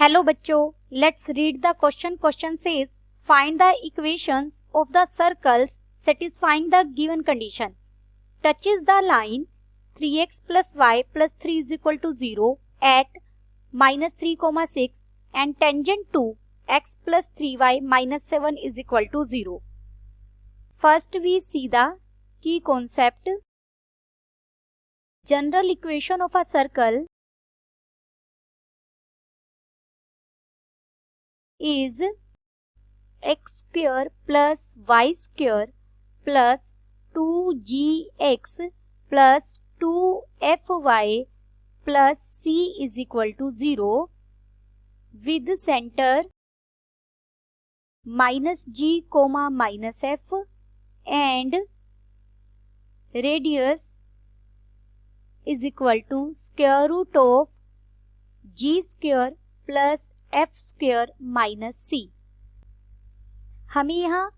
Hello बच्चों, let's read the question. Question says find the equations of the circles satisfying the given condition. Touches the line 3x plus y plus 3 is equal to 0 at minus 3, 6 and tangent to x plus 3y minus 7 is equal to 0. First we see the key concept. General equation of a circle is x square plus y square plus 2gx plus 2fy plus c is equal to 0 with center minus g comma minus f and radius is equal to square root of g square plus f square minus c. हमें यहाँ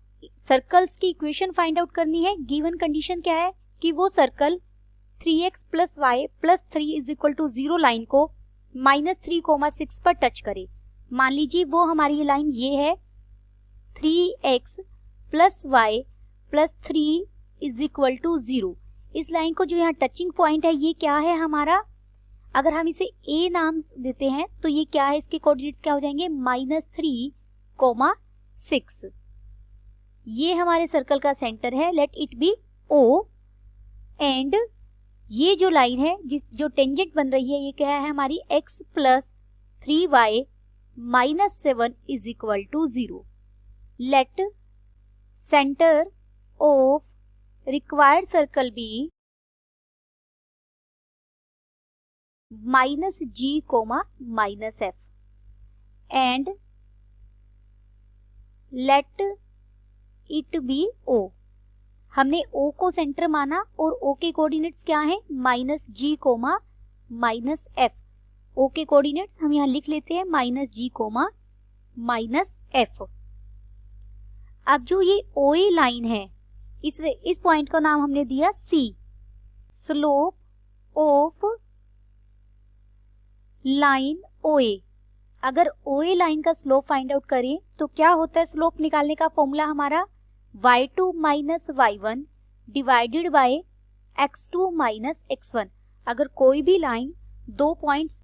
circles की equation find out करनी है. Given condition क्या है कि वो circle 3x plus Y plus 3 is equal to 0 line को माइनस 3, 6 पर टच करे. मान लीजिए वो हमारी लाइन ये है 3x plus Y plus 3 is equal to 0. इस लाइन को जो यहाँ टचिंग पॉइंट है ये क्या है हमारा, अगर हम इसे a नाम देते हैं तो ये क्या है, इसके कोऑर्डिनेट्स क्या हो जाएंगे -3, 6. ये हमारे सर्कल का सेंटर है, late it be O. And ये जो लाइन है जो टेंजेंट बन रही है ये क्या है हमारी x plus 3y minus 7 is equal to 0. Let centre of required circle be minus g, minus f and let it be O. हमने O को सेंटर माना और O के कोऑर्डिनेट्स क्या हैं -g, माइनस f. O के कोऑर्डिनेट्स हम यहाँ लिख लेते हैं -g, माइनस f. अब जो ये OA लाइन है इस पॉइंट का नाम हमने दिया C. Slope of line OA. अगर OA लाइन का स्लोप फाइंड आउट करें तो क्या होता है, स्लोप निकालने का फॉर्मूला हमारा y2 minus y1 divided by x2 minus x1. अगर कोई भी लाइन दो points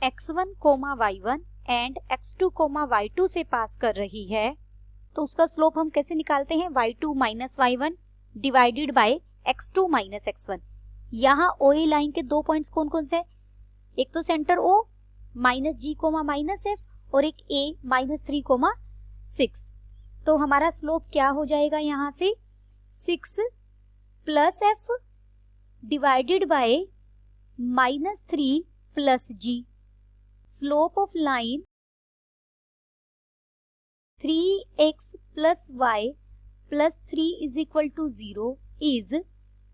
x1, y1 and x2, y2 से पास कर रही है तो उसका स्लोप हम कैसे निकालते हैं, y2 minus y1 divided by x2 minus x1. यहाँ OA लाइन के दो पॉइंट्स कौन कौन से, एक तो centre O -g, minus f और एक A -3, 6. तो हमारा स्लोप क्या हो जाएगा यहाँ से 6 plus f divided by -3 plus g. Slope of line 3x plus y plus 3 is equal to 0 is.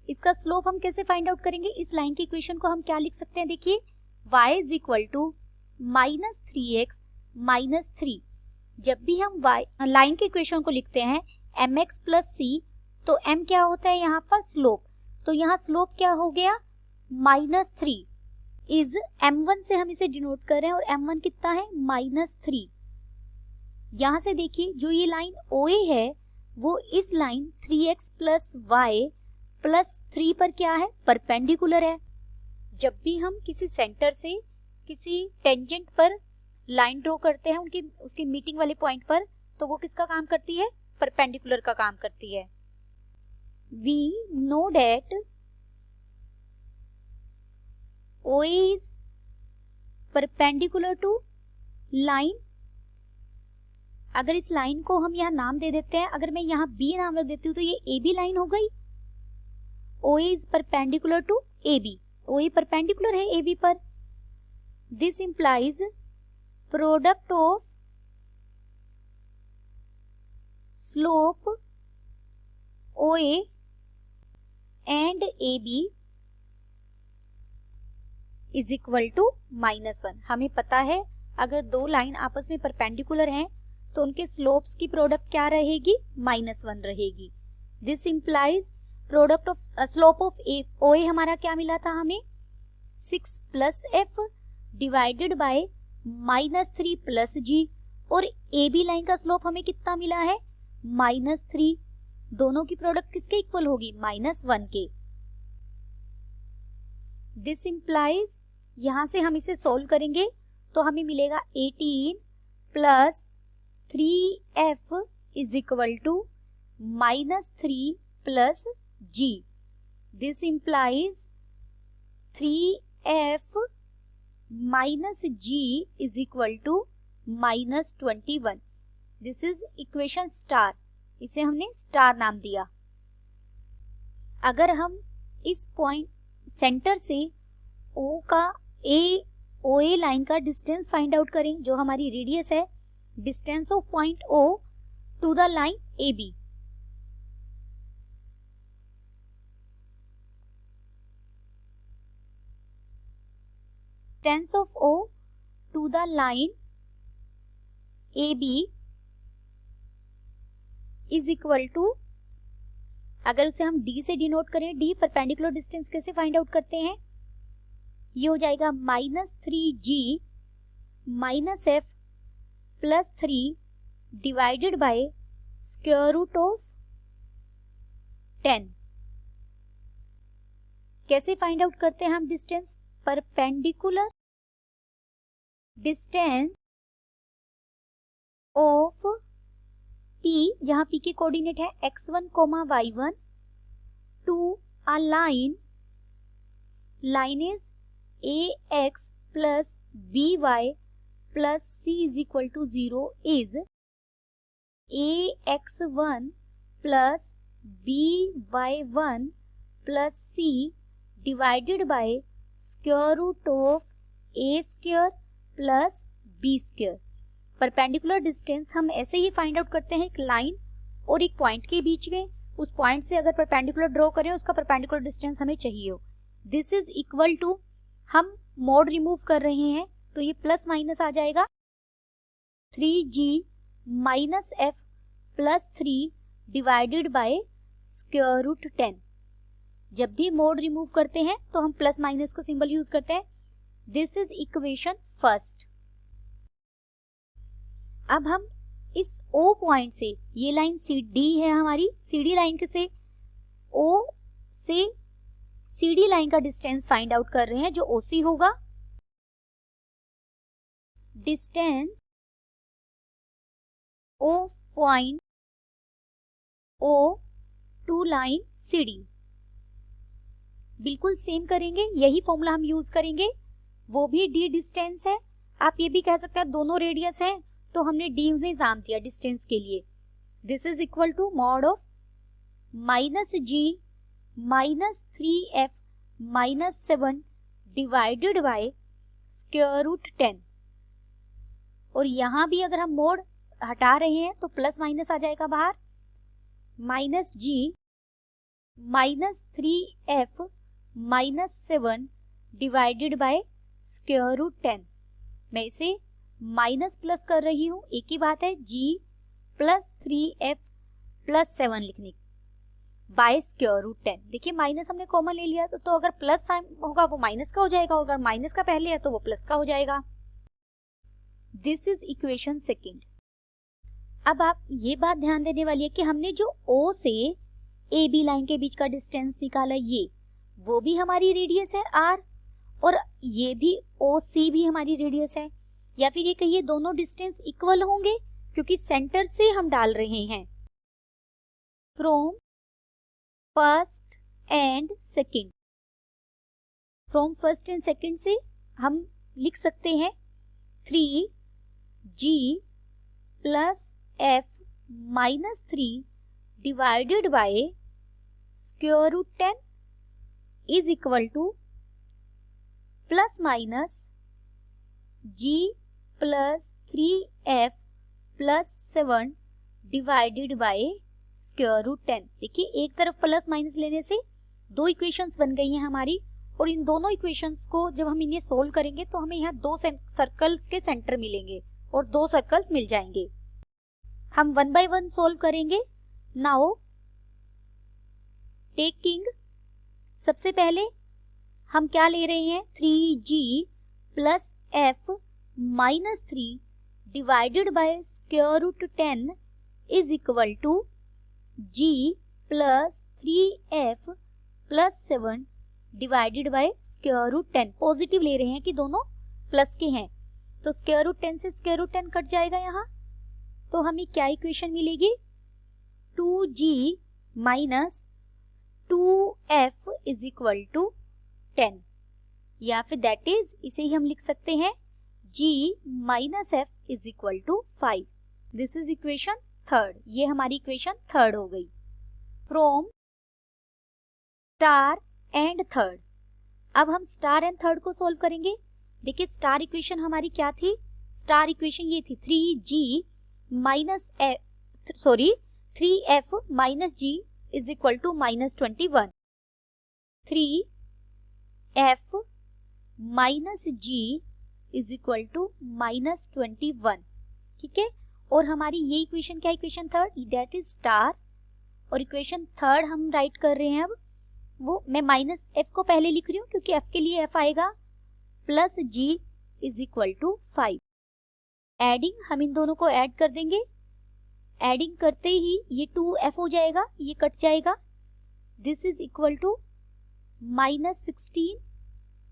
इसका स्लोप हम कैसे फाइंड आउट करेंगे, इस लाइन की इक्वेशन को हम क्या लिख सकते हैं, देखिए y is equal to -3x minus 3. जब भी हम लाइन के इक्वेशन को लिखते हैं mx प्लस c तो m क्या होता है यहाँ पर स्लोप. तो यहाँ स्लोप क्या हो गया -3 इज m1 से हम इसे डिनोट कर रहे हैं और m1 कितना है -3. यहाँ से देखिए जो ये लाइन OA है वो इस line 3x plus y plus 3 पर क्या है, परपेंडिकुलर है. जब भी हम किसी सेंटर से किसी टेंजेंट पर लाइन ड्रॉ करते हैं उसकी मीटिंग वाले पॉइंट पर तो वो किसका काम करती है, परपेंडिकुलर का काम करती है. We know that OA is perpendicular to line. अगर इस लाइन को हम यहाँ नाम दे देते हैं, अगर मैं यहाँ B नाम रख देती हूँ तो ये AB लाइन हो गई. OA is perpendicular to AB. OA perpendicular है AB पर. This implies product of slope OA and AB is equal to -1. हमें पता है अगर दो लाइन आपस में परपेंडिकुलर हैं तो उनके स्लोप्स की प्रोडक्ट क्या रहेगी, -1 रहेगी. This implies product of slope of OA हमारा क्या मिला था हमें 6 plus f divided by -3 plus g, और ए बी लाइन का स्लोप हमें कितना मिला है, -3। दोनों की प्रोडक्ट किसके इक्वल होगी, -1 के। दिस इंप्लाइज, यहां से हम इसे सोल्व करेंगे तो हमें मिलेगा 18 plus 3f is equal to -3 plus g। This implies 3f minus g is equal to -21। This is equation star, इसे हमने स्टार नाम दिया। अगर हम इस पॉइंट सेंटर से O का OA लाइन का डिस्टेंस फाइंड आउट करें, जो हमारी रेडियस है, distance of point O to the line AB। Distance of O to the line AB is equal to, अगर उसे हम D से डिनोट करें, D परपेंडिकुलर डिस्टेंस कैसे फाइंड आउट करते हैं, ये हो जाएगा -3g -f plus 3 divided by square root of 10। कैसे फाइंड आउट करते हैं हम distance, perpendicular distance of P, जहां P के कोऑर्डिनेट है x1, y1 to a line is ax plus by plus c is equal to 0 is ax1 plus by1 plus c divided by square root of a square plus b square. Perpendicular distance हम ऐसे ही find out करते हैं एक line और एक point के बीच में। उस पॉइंट से अगर परपेंडिकुलर ड्रॉ करें, उसका परपेंडिकुलर डिस्टेंस हमें चाहिए हो। दिस इज इक्वल टू, हम मोड रिमूव कर रहे हैं तो ये प्लस माइनस आ जाएगा, 3g minus f plus 3 divided by square root 10। जब भी मोड रिमूव करते हैं तो हम प्लस माइनस का सिंबल यूज करते हैं। This is equation first. अब हम इस O पॉइंट से, ये लाइन CD है हमारी, CD लाइन के से O से CD लाइन का डिस्टेंस फाइंड आउट कर रहे हैं, जो OC होगा। Distance of point O to line CD बिल्कुल सेम करेंगे, यही फॉर्मूला हम यूज करेंगे। वो भी D डिस्टेंस है, आप ये भी कह सकते हैं दोनों रेडियस है, तो हमने D उसे नाम दिया डिस्टेंस के लिए। This is equal to mod of -g -3f -7 divided by square root 10। और यहां भी अगर हम मोड हटा रहे हैं तो प्लस माइनस आ जाएगा बाहर, -g -3f -7 divided by square root 10। मैं इसे माइनस प्लस कर रही हूं, एक ही बात है, g प्लस 3f प्लस 7 लिखने बाय स्क्वायर रूट 10। देखिए माइनस हमने कॉमन ले लिया, तो अगर प्लस साइन होगा वो माइनस का हो जाएगा, अगर माइनस का पहले है तो वो प्लस का हो जाएगा। This is equation second. अब आप ये बात ध्यान देने वाली है कि हमने जो O से AB लाइन के बीच का डिस्टेंस निकाला, ये वो भी हमारी रेडियस है r, और ये भी OC भी हमारी रेडियस है। या फिर ये कहिए दोनों डिस्टेंस इक्वल होंगे, क्योंकि सेंटर से हम डाल रहे हैं। From first and second, from first and second से हम लिख सकते हैं 3g plus f minus 3 divided by square root 10 is equal to plus minus g plus 3f plus 7 divided by square root 10। देखिए एक तरफ प्लस माइनस लेने से दो इक्वेशंस बन गई हैं हमारी, और इन दोनों इक्वेशंस को जब हम इन्हें सोल्व करेंगे तो हमें यहाँ दो सर्कल्स के सेंटर मिलेंगे और दो सर्कल्स मिल जाएंगे। हम वन बाय वन सोल्व करेंगे। नाउ टेकिंग, सबसे पहले हम क्या ले रहे हैं, 3g plus f minus 3 divided by square root 10 is equal to g plus 3f plus 7 divided by square root 10। Positive ले रहे हैं कि दोनों प्लस के हैं, तो स्क्वायर रूट 10 से स्क्वायर रूट 10 कट जाएगा यहाँ, तो हमें क्या इक्वेशन मिलेगी, 2g minus 2f is equal to 10, या फिर दैट इज इसे ही हम लिख सकते हैं g minus f is equal to 5। This is equation third, ये हमारी इक्वेशन थर्ड हो गई। फ्रॉम स्टार एंड थर्ड, अब हम स्टार एंड थर्ड को सोल्व करेंगे। देखिए स्टार इक्वेशन हमारी क्या थी, स्टार इक्वेशन ये थी 3g minus sorry 3f minus g is equal to minus 21, 3f minus g is equal to minus 21, ठीक है। और हमारी ये इक्वेशन क्या, equation third, that is star, और इक्वेशन थर्ड हम राइट कर रहे हैं अब, वो मैं माइनस f को पहले लिख रही हूँ क्योंकि f के लिए f आएगा, plus g is equal to 5। Adding, हम इन दोनों को ऐड कर देंगे, एडिंग करते ही ये 2f हो जाएगा, ये कट जाएगा, this is equal to minus 16,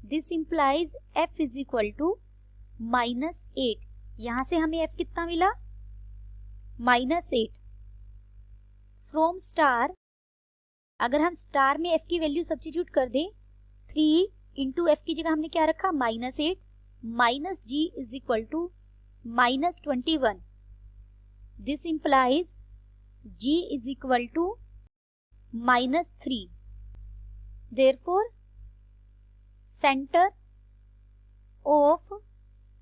this implies f is equal to minus 8। यहां से हमें f कितना मिला, माइनस 8। फ्रॉम स्टार, अगर हम स्टार में f की वैल्यू सब्स्टिट्यूट कर दें, 3 इंटू एफ की जगह हमने क्या रखा, minus 8, minus g is equal to minus 21, this implies g is equal to minus 3। Therefore centre of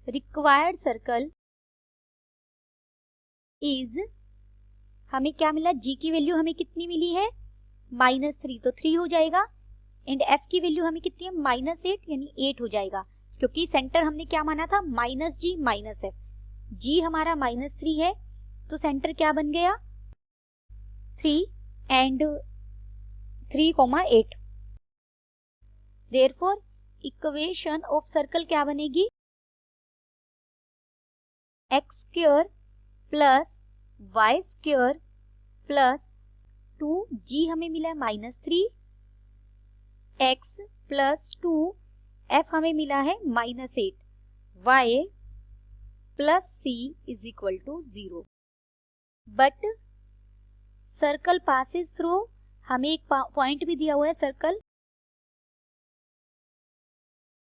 required circle is, हमें क्या मिला, g की वैल्यू हमें कितनी मिली है, माइनस 3, तो 3 हो जाएगा, एंड f की वैल्यू हमें कितनी है, माइनस 8, यानी 8 हो जाएगा, क्योंकि सेंटर हमने क्या माना था, minus g minus f, g हमारा माइनस 3 है, तो सेंटर क्या बन गया, 3 and 3,8। Therefore equation of circle क्या बनेगी, x square plus y square plus 2g हमें मिला है माइनस 3, x प्लस 2f हमें मिला है minus 8, y plus c is equal to 0। But circle passes through, हमें एक पॉइंट भी दिया हुआ है सर्कल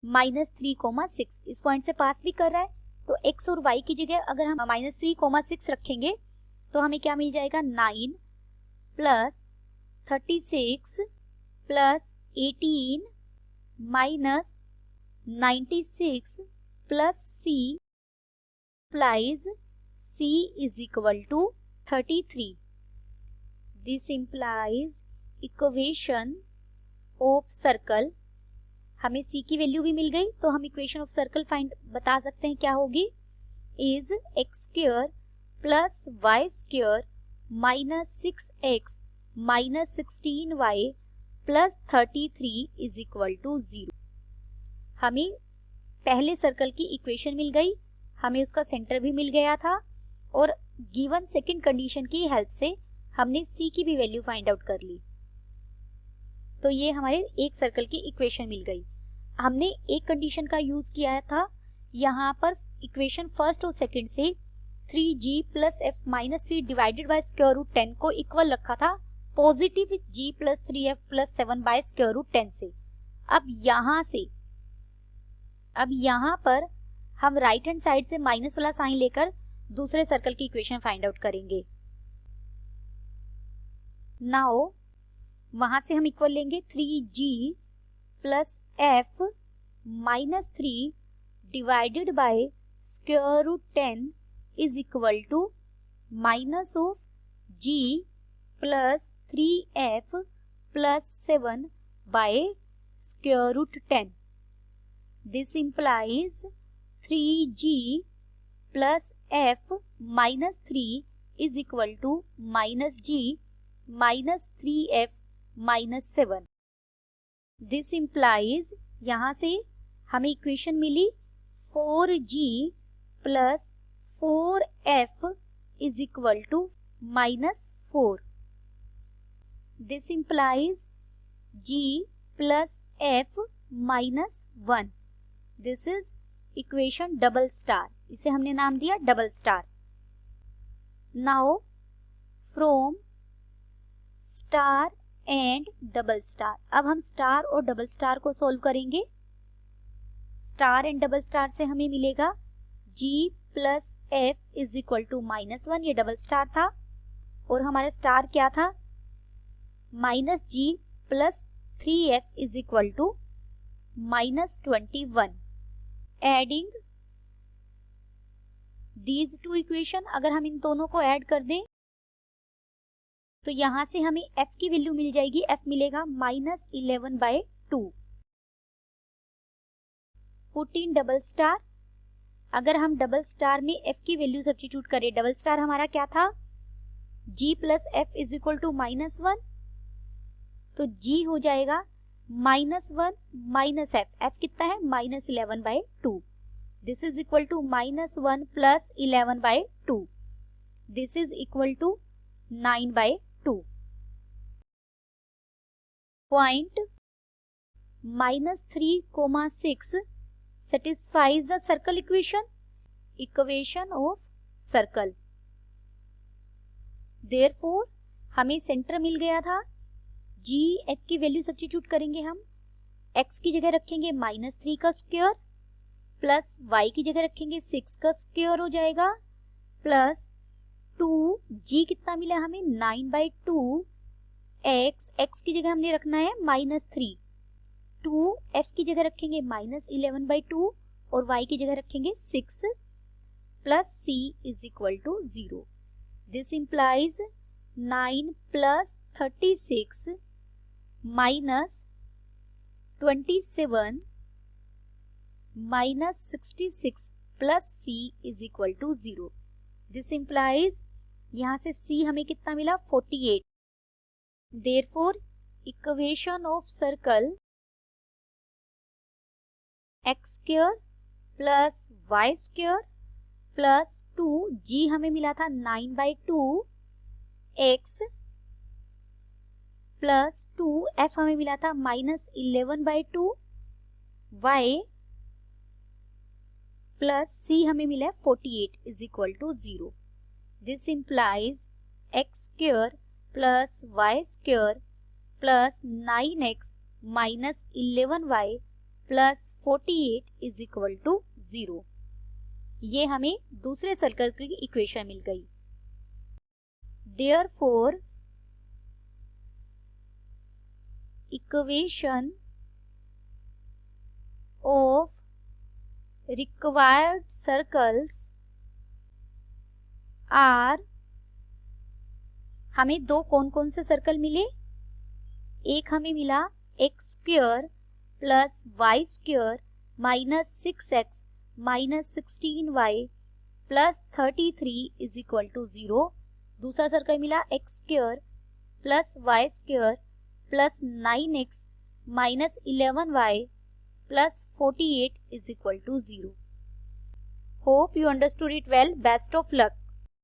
माइनस 3,6, इस पॉइंट से पास भी कर रहा है, तो x और y की जगह अगर हम माइनस 3,6 रखेंगे तो हमें क्या मिल जाएगा, 9 plus 36 plus 18 minus 96 plus c implies c is equal to 33. This implies equation of circle, हमें c की वैल्यू भी मिल गई तो हम इक्वेशन ऑफ सर्कल फाइंड बता सकते हैं क्या होगी, is x square plus y square minus 6x minus 16y plus 33 is equal to 0। हमें पहले सर्कल की इक्वेशन मिल गई, हमें उसका सेंटर भी मिल गया था, और गिवन सेकंड कंडीशन की हेल्प से हमने c की भी वैल्यू फाइंड आउट कर ली, तो ये हमारे एक सर्कल की इक्वेशन मिल गई। हमने एक कंडीशन का यूज किया था, यहाँ पर इक्वेशन फर्स्ट और सेकंड से 3g plus f minus 3 divided by square root 10 को इक्वल रखा था positive g plus 3f plus 7 by square root 10 से। अब यहाँ पर हम राइट हैंड साइड से माइनस वाला साइन लेकर दूसरे सर्कल की इक्वेशन फाइंड आउट करेंगे। नाउ वहां से हम इक्वल लेंगे 3g plus f minus 3 divided by square root 10 is equal to minus of g plus 3f plus 7 by square root 10। This implies 3g plus f minus 3 is equal to minus g minus 3f minus 7। This implies यहाँ से हमें equation मिली 4g plus 4f is equal to -4. This implies g plus f minus 1. This is equation double star. इसे हमने नाम दिया double star. Now from star and double star, अब हम स्टार और डबल स्टार को सोल्व करेंगे. स्टार एंड डबल स्टार से हमें मिलेगा g plus f is equal to -1. ये डबल स्टार था और हमारा स्टार क्या था? -g plus 3f is equal to -21. Adding these two equation, अगर हम इन दोनों को ऐड कर दें तो यहां से हमें f की वैल्यू मिल जाएगी. f मिलेगा -11/2. Put in double star. अगर हम डबल स्टार में f की वैल्यू सब्स्टिट्यूट करें, डबल स्टार हमारा क्या था? g plus f is equal to -1. तो g हो जाएगा -1 माइनस f. f कितना है? -11/2. This is equal to -1 plus 11/2. This is equal to 9/2. Point -3, 6 satisfies the circle equation. Equation of circle. Therefore हमें सेंटर मिल गया था. g f की value substitute करेंगे हम. x की जगह रखेंगे -3 का स्क्वायर प्लस y की जगह रखेंगे 6 का स्क्वायर हो जाएगा प्लस 2. g कितना मिला हमें? 9/2. x की जगह हमने रखना है -3. 2 f की जगह रखेंगे -11/2 और y की जगह रखेंगे 6 plus c is equal to 0. This implies 9 plus 36 minus 27 minus 66 plus c is equal to 0. This implies यहां से c हमें कितना मिला? 48. Therefore equation of circle x square plus y square plus 2g हमें मिला था 9/2 x प्लस 2f हमें मिला था -11/2 y प्लस c हमें मिला है 48 is equal to 0. This implies x square plus y square plus 9x minus 11y plus 48 is equal to 0. ये हमें दूसरे सर्कल की इक्वेशन मिल गई. Therefore equation of required circles are, हमें दो कौन कौन से सर्कल मिले? एक हमें मिला x square plus y square minus 6x minus 16y plus 33 is equal to 0. दूसरा सर्कल मिला x square plus y square plus 9x minus 11y plus 48 is equal to 0. Hope you understood it well. Best of luck.